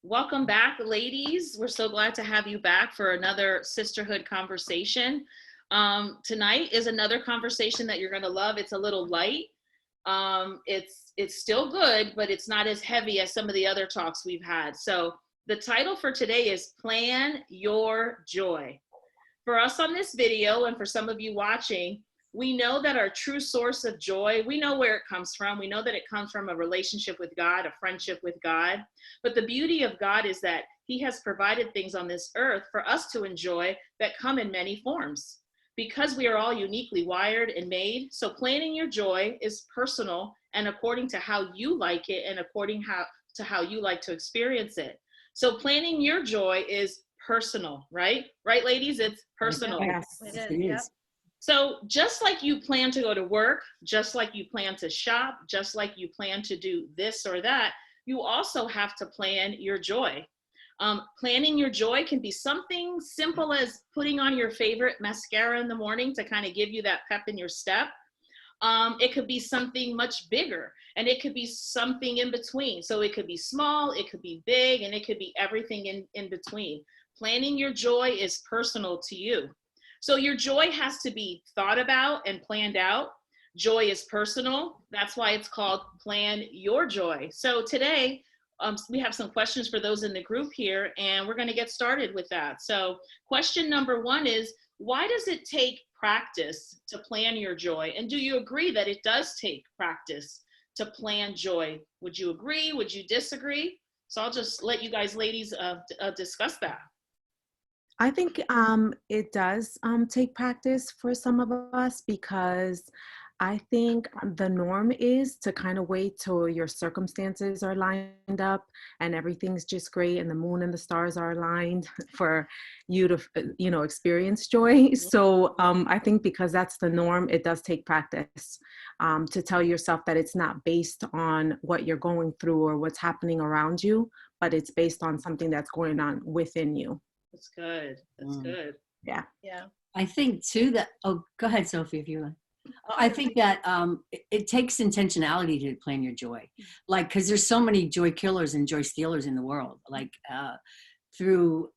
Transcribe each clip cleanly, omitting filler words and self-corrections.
Welcome back, ladies. We're so glad to have you back for another sisterhood conversation. Tonight is another conversation that you're going to love. It's a little light. It's still good, but it's not as heavy as some of the other talks we've had. So the title for today is Plan Your Joy. For us on this video, and for some of you watching, we know that our true source of joy, we know where it comes from. We know that it comes from a relationship with God, a friendship with God. But the beauty of God is that He has provided things on this earth for us to enjoy that come in many forms. Because we are all uniquely wired and made, so planning your joy is personal and according to how you like it and according to how you like to experience it. So planning your joy is personal, right? Right, ladies? It's personal. Yes, It it is. is. So just like you plan to go to work, just like you plan to shop, just like you plan to do this or that, you also have to plan your joy. Planning your joy can be something simple as putting on your favorite mascara in the morning to kind of give you that pep in your step. It could be something much bigger, and it could be something in between. So it could be small, it could be big, and it could be everything in between. Planning your joy is personal to you. So your joy has to be thought about and planned out. Joy is personal. That's why it's called Plan Your Joy. So today, we have some questions for those in the group here, and we're going to get started with that. So question number one is, why does it take practice to plan your joy? And do you agree that it does take practice to plan joy? Would you agree? Would you disagree? So I'll just let you guys ladies discuss that. I think it does take practice for some of us, because I think the norm is to kind of wait till your circumstances are lined up and everything's just great and the moon and the stars are aligned for you to, experience joy. So I think because that's the norm, it does take practice to tell yourself that it's not based on what you're going through or what's happening around you, but it's based on something that's going on within you. That's good. That's good. Yeah. Yeah. I think too that, oh, go ahead, Sophie, if you like. I think that it takes intentionality to plan your joy. Like, cause there's so many joy killers and joy stealers in the world, like through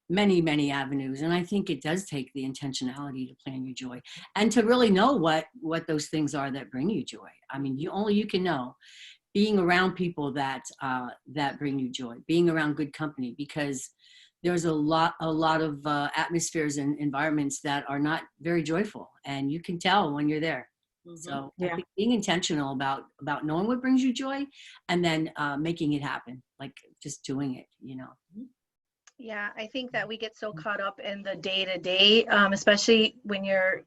many, many avenues. And I think it does take the intentionality to plan your joy and to really know what those things are that bring you joy. I mean, you can know. Being around people that bring you joy, being around good company, because there's a lot of atmospheres and environments that are not very joyful, and you can tell when you're there. Mm-hmm. So I think being intentional about knowing what brings you joy, and then making it happen, like just doing it, Yeah, I think that we get so caught up in the day to day, especially when you're,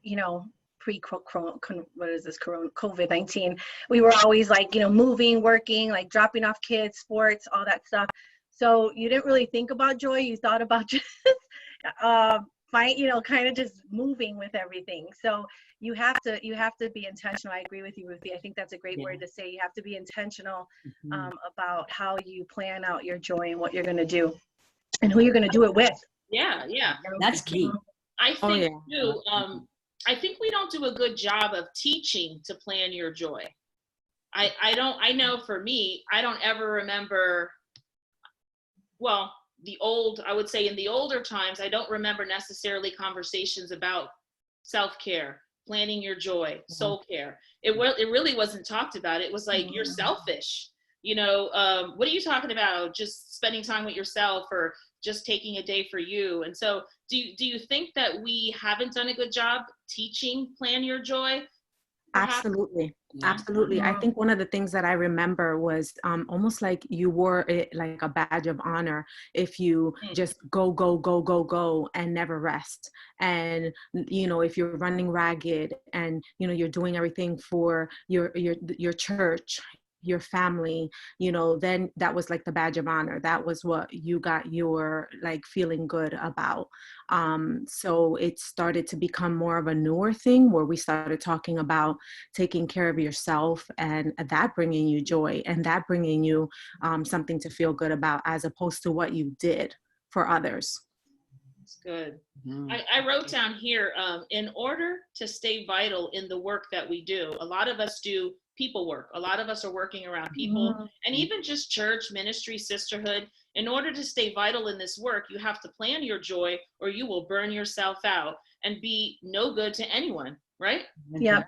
COVID-19. We were always like, moving, working, like dropping off kids, sports, all that stuff. So you didn't really think about joy. You thought about just kind of just moving with everything. So you have to be intentional. I agree with you, Ruthie. I think that's a great word to say. You have to be intentional about how you plan out your joy and what you're going to do and who you're going to do it with. Yeah. That's key. I think too, I think we don't do a good job of teaching to plan your joy. I know for me, I don't ever remember, I would say in the older times, I don't remember necessarily conversations about self-care, planning your joy, soul care. It really wasn't talked about. It was like, you're selfish. What are you talking about? Just spending time with yourself or just taking a day for you. And so do you think that we haven't done a good job teaching plan your joy? Perhaps? Absolutely. Absolutely. I think one of the things that I remember was almost like you wore it like a badge of honor if you just go and never rest. And, if you're running ragged and, you're doing everything for your church, your family, then that was like the badge of honor. That was what you got your like feeling good about. So it started to become more of a newer thing where we started talking about taking care of yourself and that bringing you joy and that bringing you something to feel good about, as opposed to what you did for others. That's good. I wrote down here, in order to stay vital in the work that we do, a lot of us do people work. A lot of us are working around people, and even just church, ministry, sisterhood. In order to stay vital in this work, you have to plan your joy or you will burn yourself out and be no good to anyone, right? Yeah,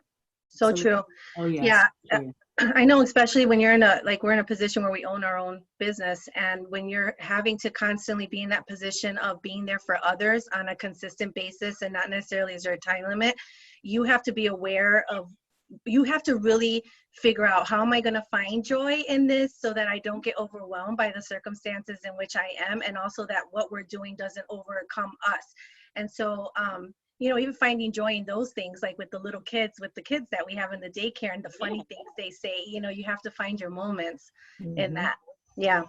so true. Oh, yes. Yeah. I know, especially when you're we're in a position where we own our own business, and when you're having to constantly be in that position of being there for others on a consistent basis, and not necessarily is there a time limit, you have to be aware of, you have to really figure out, how am I going to find joy in this so that I don't get overwhelmed by the circumstances in which I am, and also that what we're doing doesn't overcome us. And so, you know, even finding joy in those things, like with the little kids, with the kids that we have in the daycare and the funny things they say, you know, you have to find your moments in that. Yeah.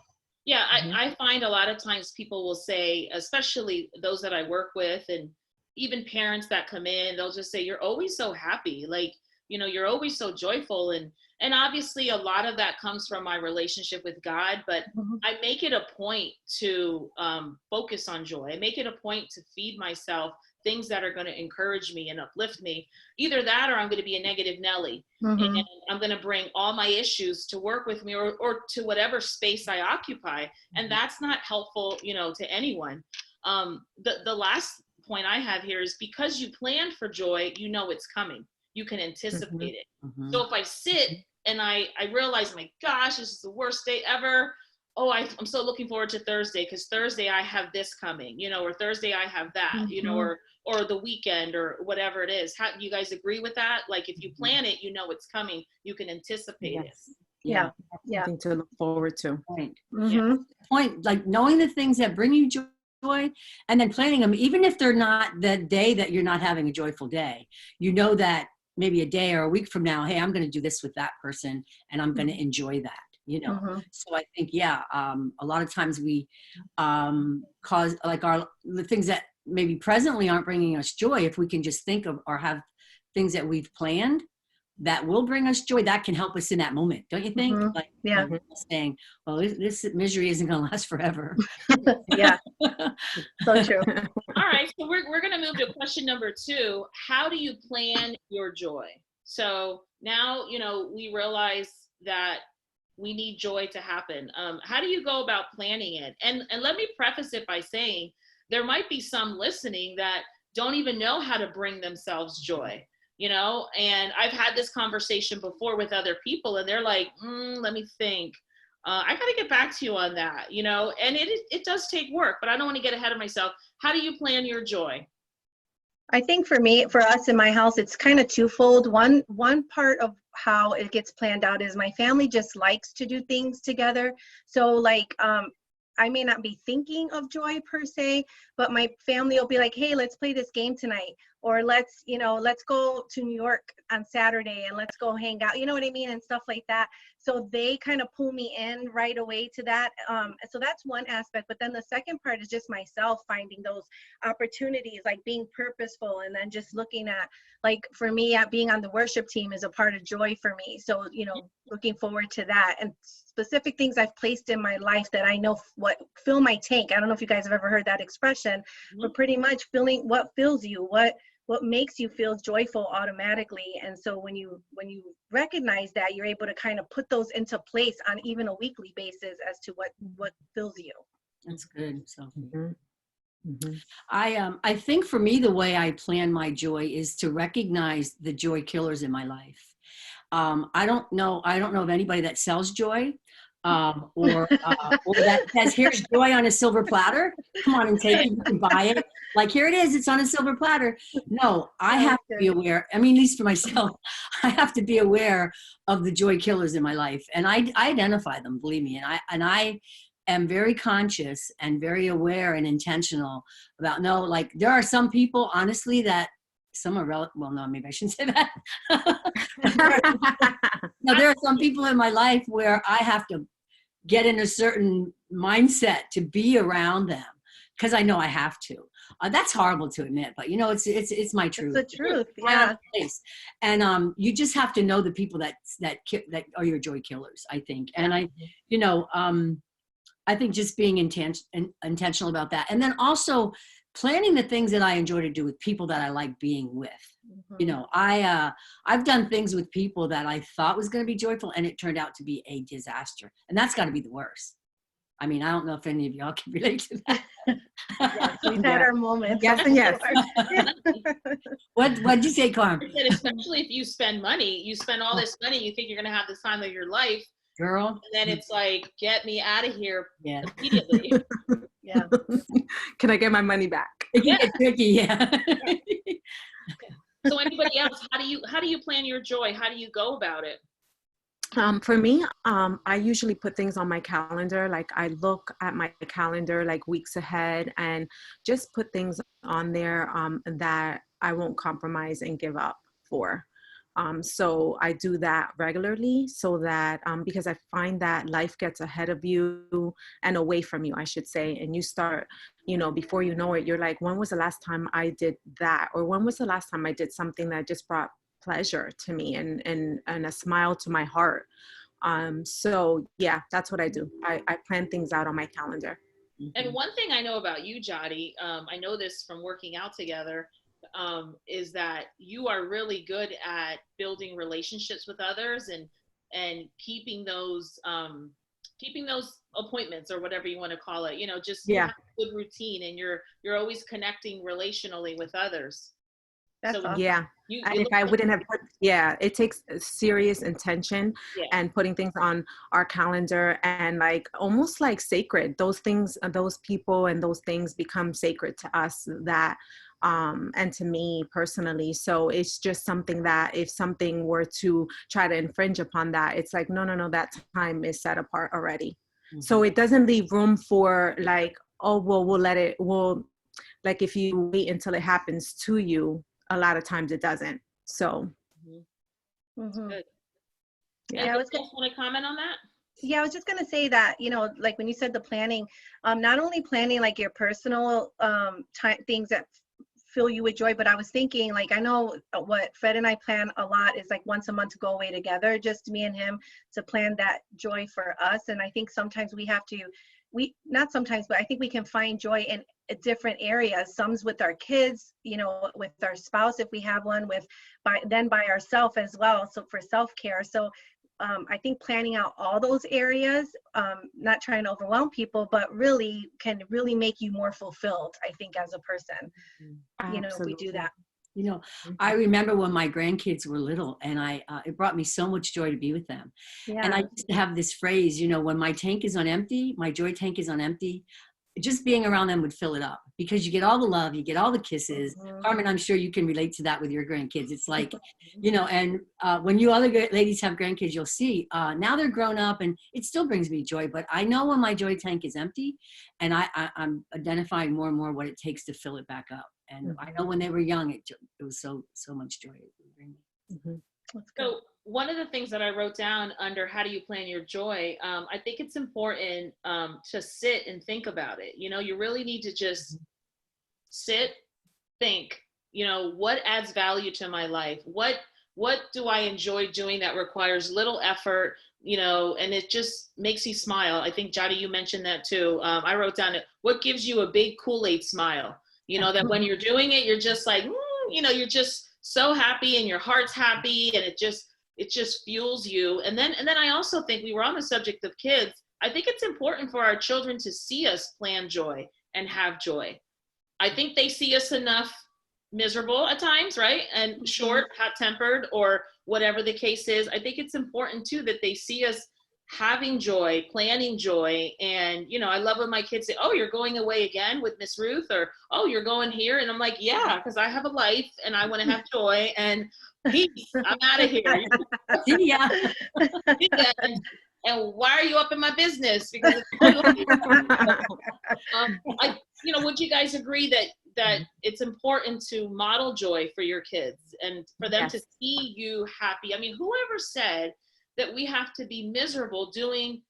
Yeah, I find a lot of times people will say, especially those that I work with and even parents that come in, they'll just say, you're always so happy. Like, you know, you're always so joyful. And obviously a lot of that comes from my relationship with God, but I make it a point to focus on joy. I make it a point to feed myself things that are going to encourage me and uplift me. Either that, or I'm going to be a negative Nelly, and I'm going to bring all my issues to work with me, or to whatever space I occupy. And that's not helpful, you know, to anyone. The last point I have here is, because you planned for joy, you know it's coming. You can anticipate it. So if I sit and I realize, my gosh, this is the worst day ever. Oh, I'm so looking forward to Thursday, because Thursday I have this coming, you know, or Thursday I have that, you know, or the weekend, or whatever it is. How do you guys agree with that? Like, if you plan it, you know it's coming. You can anticipate it. Yeah. Something to look forward to. Point, like knowing the things that bring you joy, and then planning them, even if they're not the day that you're not having a joyful day. You know that maybe a day or a week from now, hey, I'm going to do this with that person, and I'm going to enjoy that. You know, so I think, a lot of times we cause, like, the things that maybe presently aren't bringing us joy, if we can just think of or have things that we've planned that will bring us joy, that can help us in that moment, don't you think? Like, saying, well, this misery isn't going to last forever. Yeah, so true. All right, so we're going to move to question number 2. How do you plan your joy? So now, you know, we realize that we need joy to happen. How do you go about planning it? And let me preface it by saying, there might be some listening that don't even know how to bring themselves joy, you know? And I've had this conversation before with other people, and they're like, let me think. I got to get back to you on that, you know? And it does take work, but I don't want to get ahead of myself. How do you plan your joy? I think for us in my house, it's kind of twofold. One part of how it gets planned out is my family just likes to do things together. So like, I may not be thinking of joy per se, but my family will be like, hey, let's play this game tonight. Or let's go to New York on Saturday and let's go hang out. You know what I mean? And stuff like that. So they kind of pull me in right away to that. So that's one aspect. But then the second part is just myself finding those opportunities, like being purposeful, and then just looking at, like, for me, being on the worship team is a part of joy for me. So, you know, looking forward to that, and specific things I've placed in my life that I know what fill my tank. I don't know if you guys have ever heard that expression, but pretty much filling what fills you, what makes you feel joyful automatically. And so when you recognize that, you're able to kind of put those into place on even a weekly basis as to what fills you. That's good. So I think for me, the way I plan my joy is to recognize the joy killers in my life. I don't know of anybody that sells joy, or that says, here's joy on a silver platter. Come on and take it. You can buy it. Like, here it is. It's on a silver platter. No, I have to be aware. I mean, at least for myself, I have to be aware of the joy killers in my life, and I identify them. Believe me, and I am very conscious and very aware and intentional about. No, like, there are some people, honestly, that. Some are well, no, maybe I shouldn't say that. No, there are some people in my life where I have to get in a certain mindset to be around them, because I know I have to. That's horrible to admit, but you know, it's my truth. It's the truth, yeah. And you just have to know the people that are your joy killers, I think. And I think just being intentional about that, and then also planning the things that I enjoy to do with people that I like being with. Mhm. You know, I've done things with people that I thought was going to be joyful, and it turned out to be a disaster, and that's got to be the worst. I mean, I don't know if any of y'all can relate to that. Yes, we've had Yeah. our moments. Yes I'm and yes. sure. What'd you say, Carm? I said, especially if you spend money, you spend all this money, you think you're going to have the time of your life, Girl? and then it's like, get me out of here Yeah. immediately. Yeah. Can I get my money back? It can get tricky, yeah. So anybody else, how do you plan your joy? How do you go about it? For me, I usually put things on my calendar. Like I look at my calendar like weeks ahead and just put things on there that I won't compromise and give up for. So I do that regularly so that because I find that life gets ahead of you and away from you, I should say, and you start, before you know it, you're like, when was the last time I did that? Or when was the last time I did something that just brought pleasure to me and a smile to my heart. So yeah, that's what I do. I plan things out on my calendar. And one thing I know about you, Jody, I know this from working out together, is that you are really good at building relationships with others and keeping those appointments or whatever you want to call it. Just you Yeah. have a good routine, and you're always connecting relationally with others. That's So awesome. Yeah. you And if look I like- wouldn't have put, yeah, it takes serious intention Yeah. and putting things on our calendar and like almost like sacred. Those things, those people and those things become sacred to us and to me personally. So it's just something that if something were to try to infringe upon that, it's like, no, that time is set apart already. So it doesn't leave room for like, oh, well, like if you wait until it happens to you, a lot of times it doesn't. So Mhm. Good. yeah. Yeah, I was Anybody else want to comment on that? Yeah, I was just gonna say that, like when you said the planning, not only planning like your personal things that fill you with joy, but I was thinking like I know what Fred and I plan a lot is like once a month to go away together, just me and him to plan that joy for us. And I think sometimes not sometimes, but I think we can find joy in different areas. Some's with our kids, with our spouse if we have one, by ourselves as well. So for self-care. So I think planning out all those areas, not trying to overwhelm people, but really can really make you more fulfilled, I think, as a person, if we do that. I remember when my grandkids were little, and it brought me so much joy to be with them. Yeah. And I used to have this phrase, when my tank is on empty, my joy tank is on empty, just being around them would fill it up because you get all the love, you get all the kisses. Mhm. Carmen, I'm sure you can relate to that with your grandkids. It's like, and when you other ladies have grandkids, you'll see now they're grown up and it still brings me joy, but I know when my joy tank is empty and I'm identifying more and more what it takes to fill it back up. And I know when they were young, it was so much joy it would bring me. That's good. So one of the things that I wrote down under how do you plan your joy, I think it's important to sit and think about it. You really need to just sit, think, what adds value to my life? What do I enjoy doing that requires little effort, and it just makes you smile. I think, Jody, you mentioned that too. I wrote down what gives you a big Kool-Aid smile, that when you're doing it, you're just like, you're just so happy and your heart's happy and it just fuels you. And then I also think we were on the subject of kids. I think it's important for our children to see us plan joy and have joy. I think they see us enough miserable at times, right? And short, hot-tempered, or whatever the case is. I think it's important too that they see us having joy, planning joy. And, I love when my kids say, oh, you're going away again with Miss Ruth, or, oh, you're going here. And I'm like, yeah, because I have a life and I want to have joy and peace. I'm out of here. Yeah. And why are you up in my business? Because it's my life. Would you guys agree that it's important to model joy for your kids and for them to see you happy? I mean, whoever said that we have to be miserable doing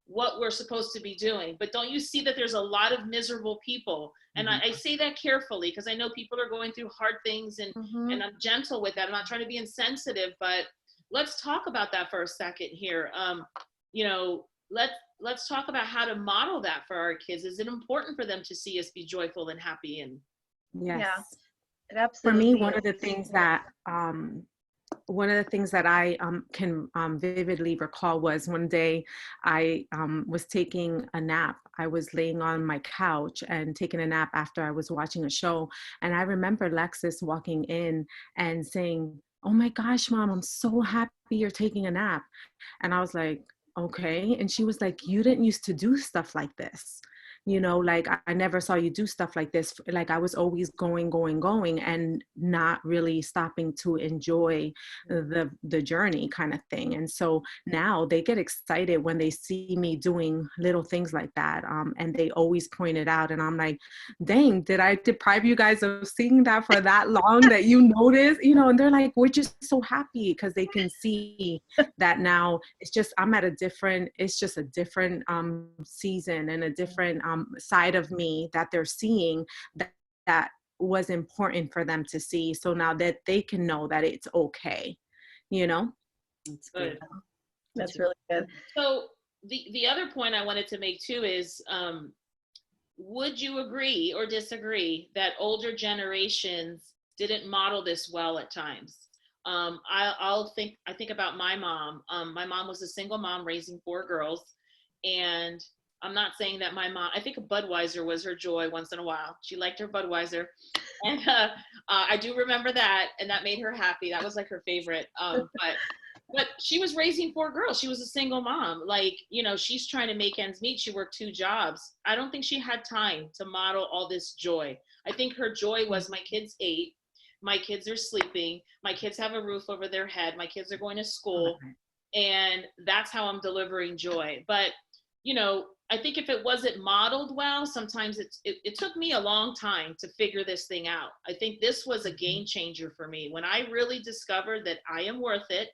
what we're supposed to be doing? But don't you see that there's a lot of miserable people? And I say that carefully because I know people are going through hard things and I'm gentle with that. I'm not trying to be insensitive, but let's talk about that for a second here. Let's talk about how to model that for our kids. Is it important for them to see us be joyful and happy? And Yes. It For me, absolutely is. one of the things that I can vividly recall was one day I was taking a nap. I was laying on my couch and taking a nap after I was watching a show. And I remember Lexus walking in and saying, "Oh my gosh, Mom, I'm so happy you're taking a nap." And I was like, "Okay." And she was like, "You didn't used to do stuff like this. You know, like I never saw you do stuff like this. Like I was always going, going, going and not really stopping to enjoy the journey kind of thing." And so now they get excited when they see me doing little things like that. And they always point it out. And I'm like, dang, did I deprive you guys of seeing that for that long that you notice? You know, and they're like, we're just so happy because they can see that now it's just, I'm at a different, it's just a different season and a different side of me that they're seeing that was important for them to see. So now that they can know that it's okay, you know? That's good. That's really good. So the other point I wanted to make too is, would you agree or disagree that older generations didn't model this well at times? I think about my mom. My mom was a single mom raising 4 girls, and I'm not saying that my mom, I think a Budweiser was her joy once in a while. She liked her Budweiser. And I do remember that, and that made her happy. That was like her favorite. But she was raising 4 girls. She was a single mom. Like, you know, she's trying to make ends meet. She worked 2 jobs. I don't think she had time to model all this joy. I think her joy was, my kids ate, my kids are sleeping, my kids have a roof over their head, my kids are going to school, and that's how I'm delivering joy. But, you know, I think if it wasn't modeled well, sometimes it took me a long time to figure this thing out. I think this was a game changer for me when I really discovered that I am worth it.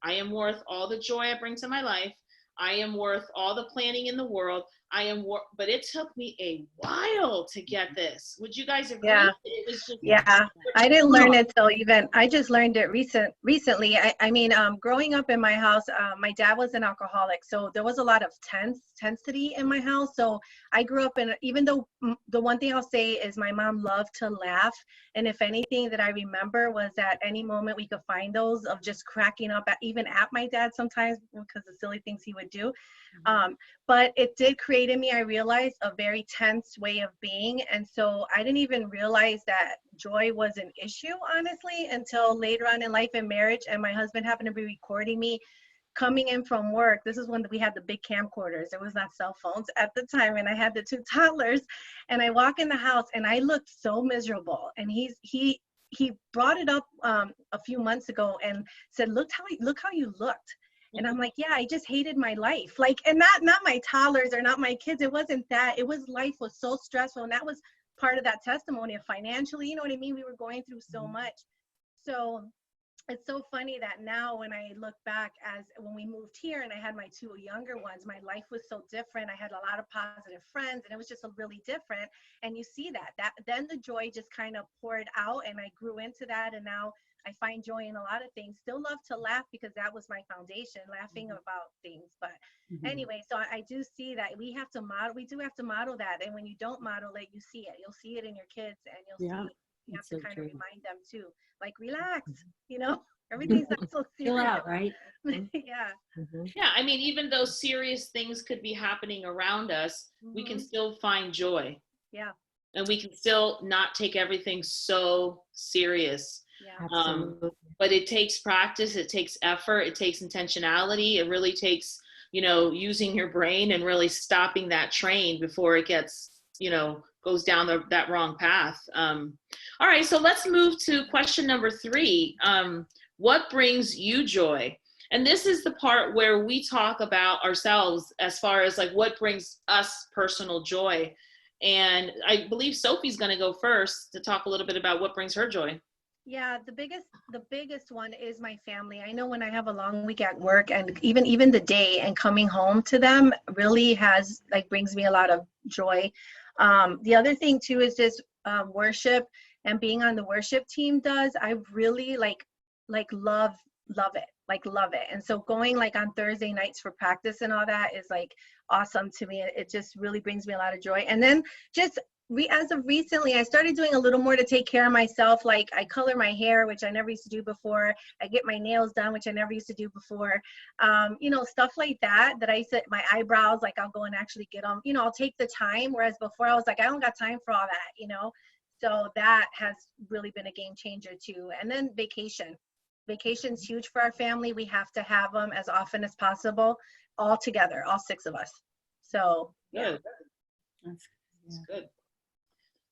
I am worth all the joy I bring to my life. I am worth all the planning in the world. But it took me a while to get this. Would you guys agree? Yeah. It was just, Yeah, I didn't learn it till I just learned it recently. I mean, growing up in my house, my dad was an alcoholic, so there was a lot of tensity in my house. So I grew up in, even though the one thing I'll say is my mom loved to laugh. And if anything that I remember was at any moment we could find those of just cracking up even at my dad sometimes because of silly things he would do. But it did create in me, I realized, a very tense way of being. And so I didn't even realize that joy was an issue, honestly, until later on in life in marriage. And my husband happened to be recording me coming in from work. This is when we had the big camcorders. There was not cell phones at the time. And I had the 2 toddlers. And I walk in the house and I looked so miserable. And he brought it up a few months ago and said, look how you looked. And I'm like, yeah, I just hated my life. Like, and not my toddlers or not my kids. It wasn't that. It was, life was so stressful. And that was part of that testimony of financially, you know what I mean? We were going through so much. So it's so funny that now when I look back, as when we moved here and I had my 2 younger ones, my life was so different. I had a lot of positive friends and it was just really different. And you see that then the joy just kind of poured out and I grew into that. And now I find joy in a lot of things. Still love to laugh because that was my foundation, laughing about things. But anyway, so I do see that we do have to model that. And when you don't model it, you see it. You'll see it in your kids and you'll see, you have to kind of remind them too, like, relax, you know, everything's not so serious. Chill out, right? Yeah. yeah, I mean, even though serious things could be happening around us, we can still find joy. Yeah. And we can still not take everything so serious. Yeah. But it takes practice, it takes effort, it takes intentionality. It really takes, you know, using your brain and really stopping that train before it gets, you know, goes down that wrong path. All right, so let's move to question number 3. What brings you joy? And this is the part where we talk about ourselves as far as like what brings us personal joy. And I believe Sophie's going to go first to talk a little bit about what brings her joy. Yeah, the biggest one is my family. I know when I have a long week at work and even the day and coming home to them really brings me a lot of joy. The other thing too is just worship, and being on the worship team does. I really love it. And so going like on Thursday nights for practice and all that is like awesome to me. It just really brings me a lot of joy. And then just As of recently, I started doing a little more to take care of myself. Like I color my hair, which I never used to do before. I get my nails done, which I never used to do before. Stuff like that, that I used to, my eyebrows, like I'll go and actually get them, I'll take the time. Whereas before I was like, I don't got time for all that. So that has really been a game changer too. And then vacation. Vacation's huge for our family. We have to have them as often as possible, all together, all 6 of us. So yeah. That's good.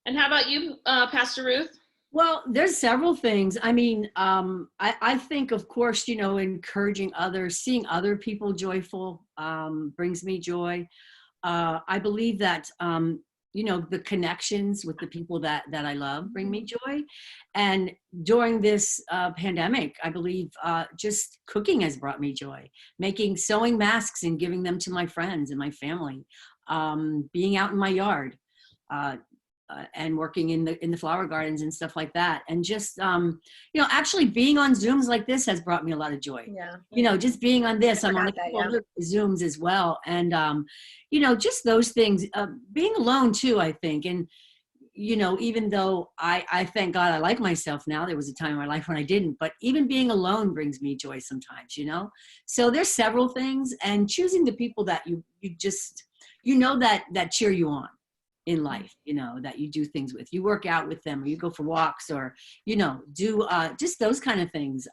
And how about you, Pastor Ruth? Well, there's several things. I mean, I think, of course, encouraging others, seeing other people joyful brings me joy. I believe that, the connections with the people that I love bring me joy. And during this pandemic, I believe just cooking has brought me joy. Sewing masks and giving them to my friends and my family. Being out in my yard. And working in the flower gardens and stuff like that. And just, actually being on Zooms like this has brought me a lot of joy. Yeah. Just being on this, I'm on a couple other Zooms as well. And, just those things, being alone too, I think. And, even though I thank God I like myself now, there was a time in my life when I didn't, but even being alone brings me joy sometimes, So there's several things, and choosing the people that you just, that cheer you on in life, that you do things with. You work out with them, or you go for walks, or, do just those kind of things.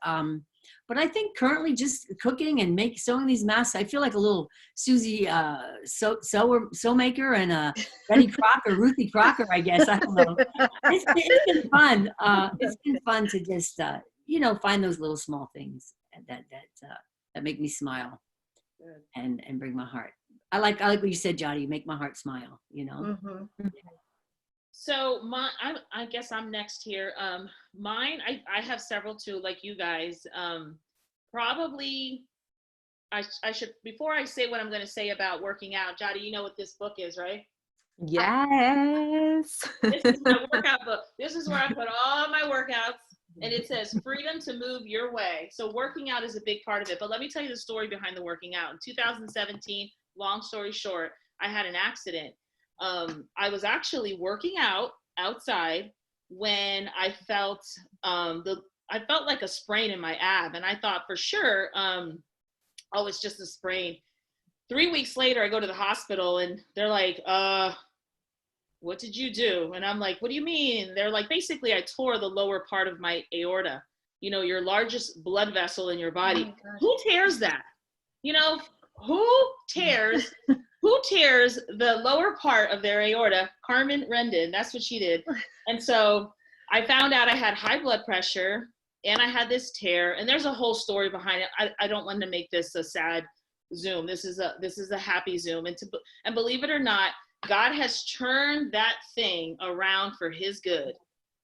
But I think currently just cooking and sewing these masks, I feel like a little Susie sew maker and a Betty Crocker, Ruthie Crocker, I guess. I don't know. It's been fun. It's been fun to just, find those little small things that make me smile and bring my heart. I like what you said, Jody. You make my heart smile. Mm-hmm. So I guess I'm next here. Mine, I have several too, like you guys. Probably, I should, before I say what I'm going to say about working out, Jody, you know what this book is, right? Yes. This is my workout book. This is where I put all my workouts, and it says freedom to move your way. So working out is a big part of it. But let me tell you the story behind the working out. In 2017, long story short, I had an accident. I was actually working out outside when I felt I felt like a sprain in my ab, and I thought for sure, oh, it's just a sprain. 3 weeks later, I go to the hospital, and they're like, what did you do? And I'm like, what do you mean? They're like, basically, I tore the lower part of my aorta, your largest blood vessel in your body. Oh, who tears that? Who tears the lower part of their aorta? Carmen Rendon, that's what she did. And so I found out I had high blood pressure and I had this tear, and there's a whole story behind it. I don't want to make this a sad Zoom. This is a happy Zoom. And believe it or not, God has turned that thing around for his good.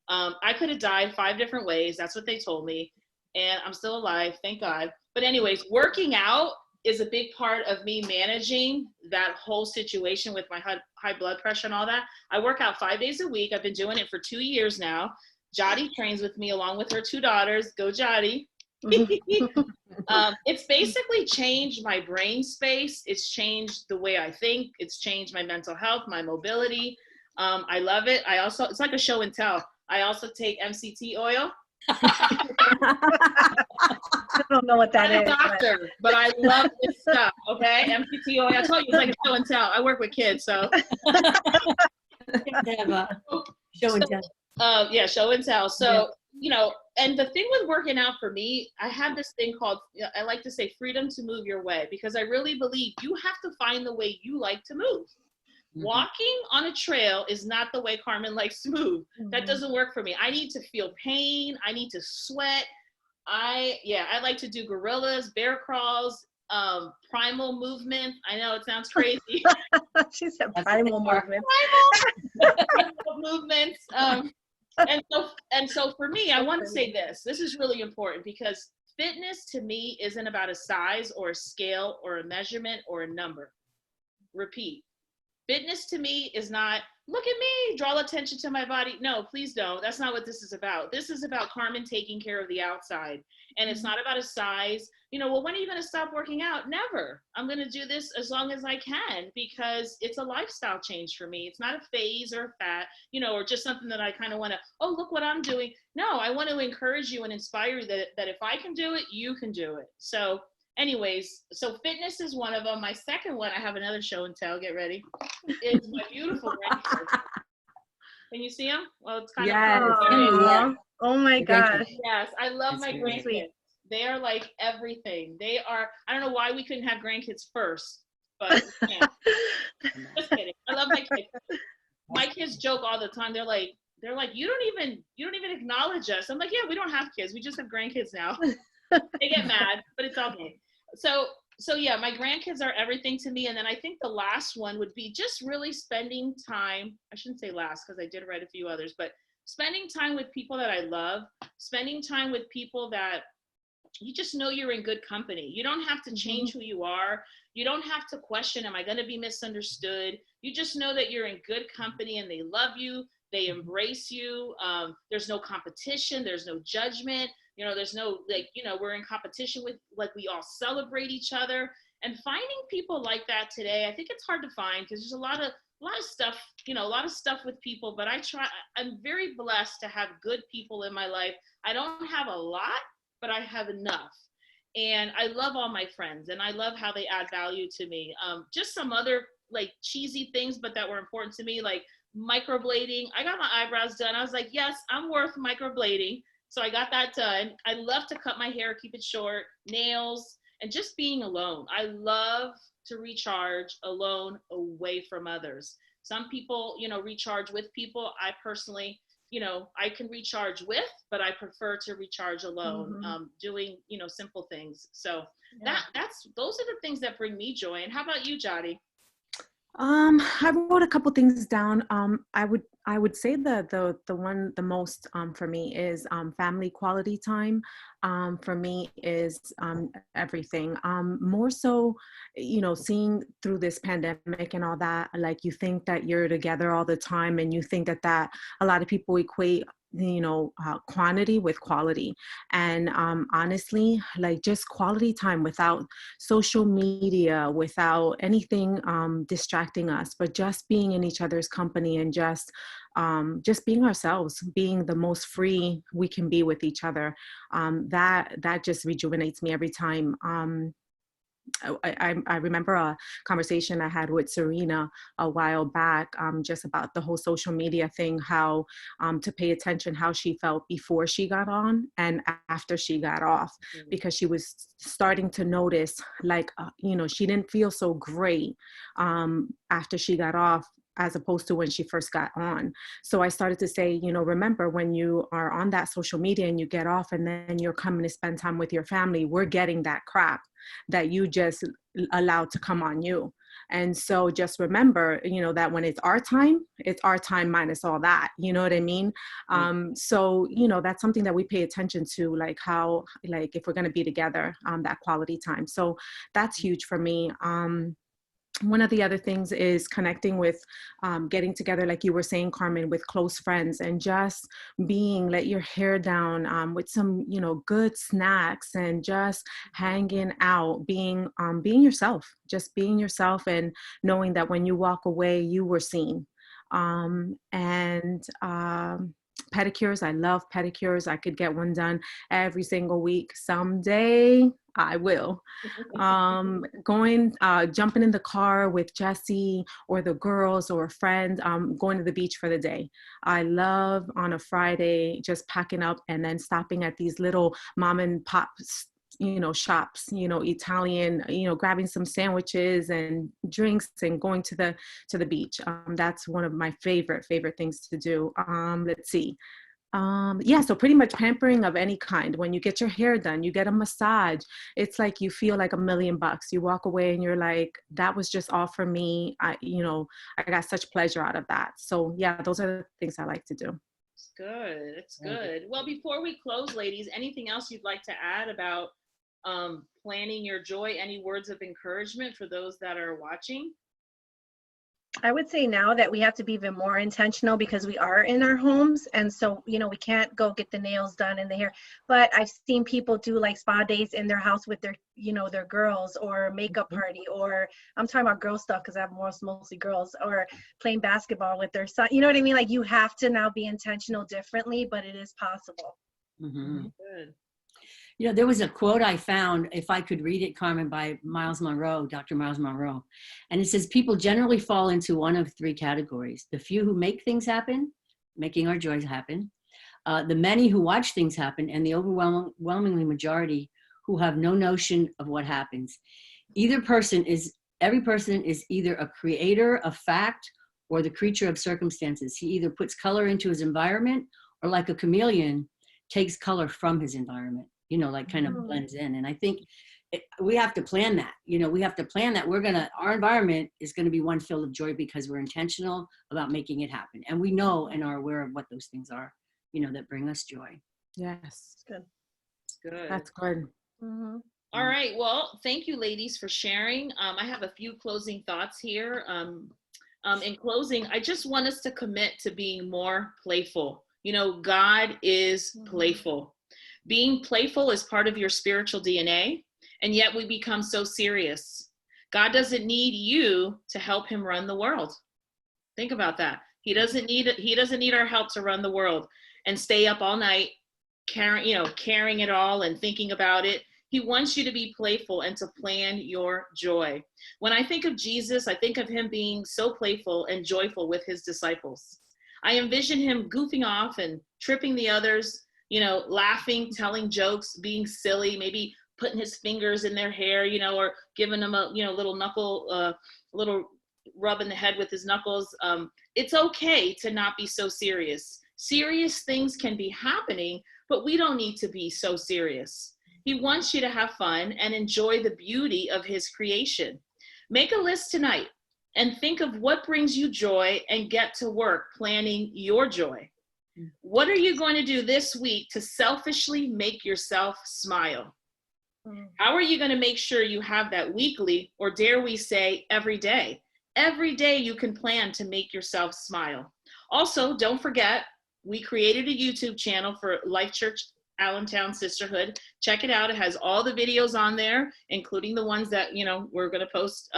I could have died 5 different ways. That's what they told me. And I'm still alive, thank God. But anyways, working out is a big part of me managing that whole situation with my high blood pressure and all that. I work out 5 days a week. I've been doing it for 2 years now. Jody trains with me along with her 2 daughters. Go Jody. It's basically changed my brain space. It's changed the way I think. It's changed my mental health, my mobility. I love it. It's like a show and tell. I also take MCT oil. I don't know what that is. I'm a doctor, but I love this stuff. Okay, MCT oil. I told you it's like a show and tell. I work with kids, so. Show and tell. Yeah, show and tell. So, and the thing with working out for me, I have this thing called, I like to say freedom to move your way, because I really believe you have to find the way you like to move. Mm-hmm. Walking on a trail is not the way Carmen likes to move. Mm-hmm. That doesn't work for me. I need to feel pain. I need to sweat. I like to do gorillas, bear crawls, primal movement. I know it sounds crazy. She said primal movement. Primal movements. And so for me, I want to say this is really important, because fitness to me isn't about a size or a scale or a measurement or a number. Repeat. Fitness to me is not, look at me, draw attention to my body. No, please don't. That's not what this is about. This is about Carmen taking care of the outside. And it's not about a size. Well, when are you going to stop working out? Never. I'm going to do this as long as I can, because it's a lifestyle change for me. It's not a phase or a fad, or just something that I kind of want to, oh, look what I'm doing. No, I want to encourage you and inspire you that if I can do it, you can do it. So anyways, so fitness is one of them. My second one, I have another show and tell, get ready, is my beautiful grandkids. Can you see them? Well, it's kind Yes. of. Oh, oh my gosh. Yes, I love That's my really grandkids. sweet. They are like everything. They are, I don't know why we couldn't have grandkids first, but we can't. Just kidding. I love my kids. My kids joke all the time. They're like, you don't even acknowledge us. I'm like, yeah, we don't have kids. We just have grandkids now. They get mad, but it's okay. So yeah, my grandkids are everything to me. And then I think the last one would be just really spending time. I shouldn't say last, because I did write a few others, but spending time with people that I love, spending time with people that you just know you're in good company. You don't have to change who you are. You don't have to question, am I going to be misunderstood? You just know that you're in good company and they love you. They embrace you. There's no competition. There's no judgment. There's no, we're in competition with, we all celebrate each other. And finding people like that today, I think it's hard to find, because there's a lot of stuff, a lot of stuff with people, but I'm very blessed to have good people in my life. I don't have a lot, but I have enough. And I love all my friends, and I love how they add value to me. Just some other cheesy things, but that were important to me, like microblading. I got my eyebrows done. I was like, yes, I'm worth microblading. So I got that done. I love to cut my hair, keep it short, nails, and just being alone. I love to recharge alone, away from others. Some people, recharge with people. I personally, I can recharge with, but I prefer to recharge alone, doing, simple things. So those are the things that bring me joy. And how about you, Jody? I wrote a couple things down. I would say the one the most for me is family quality time. For me is everything. More so, seeing through this pandemic and all that. Like, you think that you're together all the time, and you think that a lot of people equate quantity with quality. And honestly, just quality time without social media, without anything distracting us, but just being in each other's company, and just being ourselves, being the most free we can be with each other. That just rejuvenates me every time. I remember a conversation I had with Serena a while back, just about the whole social media thing, how to pay attention how she felt before she got on and after she got off, because she was starting to notice she didn't feel so great after she got off, as opposed to when she first got on. So I started to say, remember, when you are on that social media and you get off, and then you're coming to spend time with your family, we're getting that crap that you just allowed to come on you. And so just remember, that when it's our time minus all that, you know what I mean? So, that's something that we pay attention to, how, if we're going to be together, that quality time. So that's huge for me. One of the other things is connecting with, getting together, like you were saying, Carmen, with close friends, and just let your hair down with some, good snacks, and just hanging out, being yourself, just being yourself, and knowing that when you walk away, you were seen. Pedicures. I love pedicures. I could get one done every single week. Someday I will. Jumping in the car with Jesse or the girls or a friend, going to the beach for the day. I love on a Friday just packing up and then stopping at these little mom and pop shops, Italian, grabbing some sandwiches and drinks and going to the beach. That's one of my favorite things to do. Let's see. So pretty much pampering of any kind. When you get your hair done, you get a massage, it's like you feel like $1,000,000. You walk away and you're like, that was just all for me. I got such pleasure out of that. So yeah, those are the things I like to do. It's good. It's good. Well, before we close, ladies, anything else you'd like to add about planning your joy? Any words of encouragement for those that are watching? I would say now that we have to be even more intentional because we are in our homes. And so, you know, we can't go get the nails done and the hair. But I've seen people do like spa days in their house with their, you know, their girls, or makeup party, or I'm talking about girl stuff because I have mostly girls, or playing basketball with their son. You know what I mean? Like, you have to now be intentional differently, but it is possible. Mm-hmm. Good. You know, there was a quote I found, if I could read it, Carmen, by Miles Monroe, Dr. Miles Monroe. And it says, people generally fall into one of three categories: the few who make things happen, making our joys happen, the many who watch things happen, and the overwhelmingly majority who have no notion of what happens. Every person is either a creator of fact or the creature of circumstances. He either puts color into his environment or, like a chameleon, takes color from his environment, you know, like kind of blends in. And I think we have to plan that, you know, we have to plan that our environment is going to be one filled of joy because we're intentional about making it happen. And we know and are aware of what those things are, you know, that bring us joy. Yes. Good. Good. That's good. Mm-hmm. All right. Well, thank you, ladies, for sharing. I have a few closing thoughts here. In closing, I just want us to commit to being more playful. You know, God is playful. Being playful is part of your spiritual DNA, and yet we become so serious. God doesn't need you to help him run the world. Think about that. He doesn't need our help to run the world and stay up all night carrying it all and thinking about it. He wants you to be playful and to plan your joy. When I think of Jesus, I think of him being so playful and joyful with his disciples. I envision him goofing off and tripping the others, you know, laughing, telling jokes, being silly, maybe putting his fingers in their hair, you know, or giving them a, you know, little rub in the head with his knuckles. It's okay to not be so serious. Serious things can be happening, but we don't need to be so serious. He wants you to have fun and enjoy the beauty of his creation. Make a list tonight and think of what brings you joy and get to work planning your joy. What are you going to do this week to selfishly make yourself smile? How are you going to make sure you have that weekly, or dare we say every day? Every day you can plan to make yourself smile. Also, don't forget, we created a YouTube channel for Life Church Allentown Sisterhood. Check it out. It has all the videos on there, including the ones that, you know, we're going to post,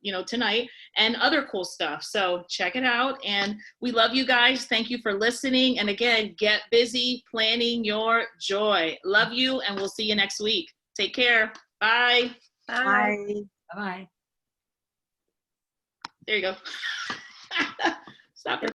you know, tonight, and other cool stuff. So check it out. And we love you guys. Thank you for listening. And again, get busy planning your joy. Love you. And we'll see you next week. Take care. Bye. Bye. Bye-bye. There you go. Stop it.